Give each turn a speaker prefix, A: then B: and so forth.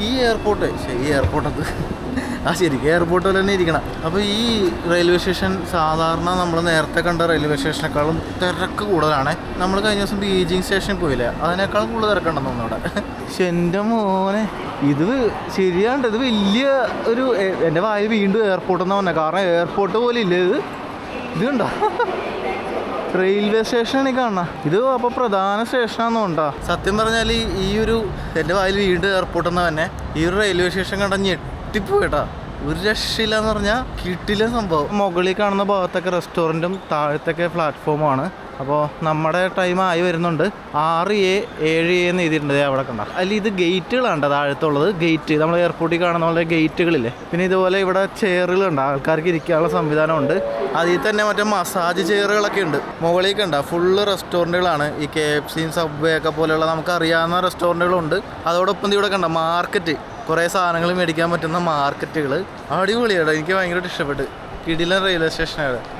A: ഈ എയർപോർട്ട് ശരിക്കും എയർപോർട്ട് പോലെ തന്നെ ഇരിക്കണം. അപ്പോൾ ഈ റെയിൽവേ സ്റ്റേഷൻ സാധാരണ നമ്മൾ നേരത്തെ കണ്ട റെയിൽവേ സ്റ്റേഷനേക്കാളും തിരക്ക് കൂടുതലാണ്. നമ്മൾ കഴിഞ്ഞ ദിവസം ബീജിംഗ് സ്റ്റേഷനിൽ പോയില്ലേ, അതിനേക്കാളും കൂടുതൽ തിരക്കുണ്ടെന്ന് തോന്നുന്നു അവിടെ. പക്ഷെ എൻ്റെ മോനെ ഇത് ശരിയാണ്ട്, ഇത് വലിയ ഒരു എൻ്റെ വായിൽ വീണ്ടും എയർപോർട്ടെന്ന് പറഞ്ഞത്. കാരണം എയർപോർട്ട് പോലെ ഇല്ല ഇത് കണ്ടോ, റെയിൽവേ സ്റ്റേഷനാണ് ഈ കാണുന്നത്. ഇത് അപ്പോൾ പ്രധാന സ്റ്റേഷനാണെന്ന് കൊണ്ടാ. സത്യം പറഞ്ഞാൽ ഈ ഒരു എൻ്റെ വായിൽ വീണ്ടും എയർപോർട്ടെന്ന് തന്നെ ഈ ഒരു റെയിൽവേ സ്റ്റേഷൻ കണ്ട ഞെട്ടിപ്പോയിട്ടാ. ഒരു രക്ഷയില്ലെന്ന് പറഞ്ഞാൽ കിട്ടില്ല സംഭവം. മുകളിൽ കാണുന്ന ഭാഗത്തൊക്കെ റെസ്റ്റോറൻറ്റും താഴത്തൊക്കെ പ്ലാറ്റ്ഫോമാണ്. അപ്പോൾ നമ്മുടെ ടൈം ആയി വരുന്നുണ്ട്. 6A 7A എന്ന് എഴുതിയിട്ടുണ്ട് അവിടെ കണ്ട. അതിൽ ഇത് ഗേറ്റുകളാണ് താഴത്തുള്ളത്. ഗേറ്റ് നമ്മൾ എയർപോർട്ടിൽ കാണുന്ന പോലെ ഗേറ്റുകളില്ലേ. പിന്നെ ഇതുപോലെ ഇവിടെ ചെയറുകളുണ്ട്, ആൾക്കാർക്ക് ഇരിക്കാനുള്ള സംവിധാനമുണ്ട്. അതിൽ തന്നെ മറ്റേ മസാജ് ചെയറുകളൊക്കെ ഉണ്ട്. മുകളിൽ കണ്ട ഫുള്ള് റെസ്റ്റോറൻറ്റുകളാണ്. ഈ KFCയും സബ്വേ ഒക്കെ പോലെയുള്ള നമുക്കറിയാവുന്ന റെസ്റ്റോറൻറ്റുകളുണ്ട്. അതോടൊപ്പം ഇവിടെ കണ്ട മാർക്കറ്റ്, കുറേ സാധനങ്ങൾ മേടിക്കാൻ പറ്റുന്ന മാർക്കറ്റുകൾ. അടിപൊളിയാണ്, എനിക്ക് ഭയങ്കരമായിട്ട് ഇഷ്ടപ്പെട്ടു. കിടിലൻ റെയിൽവേ സ്റ്റേഷനാണ്.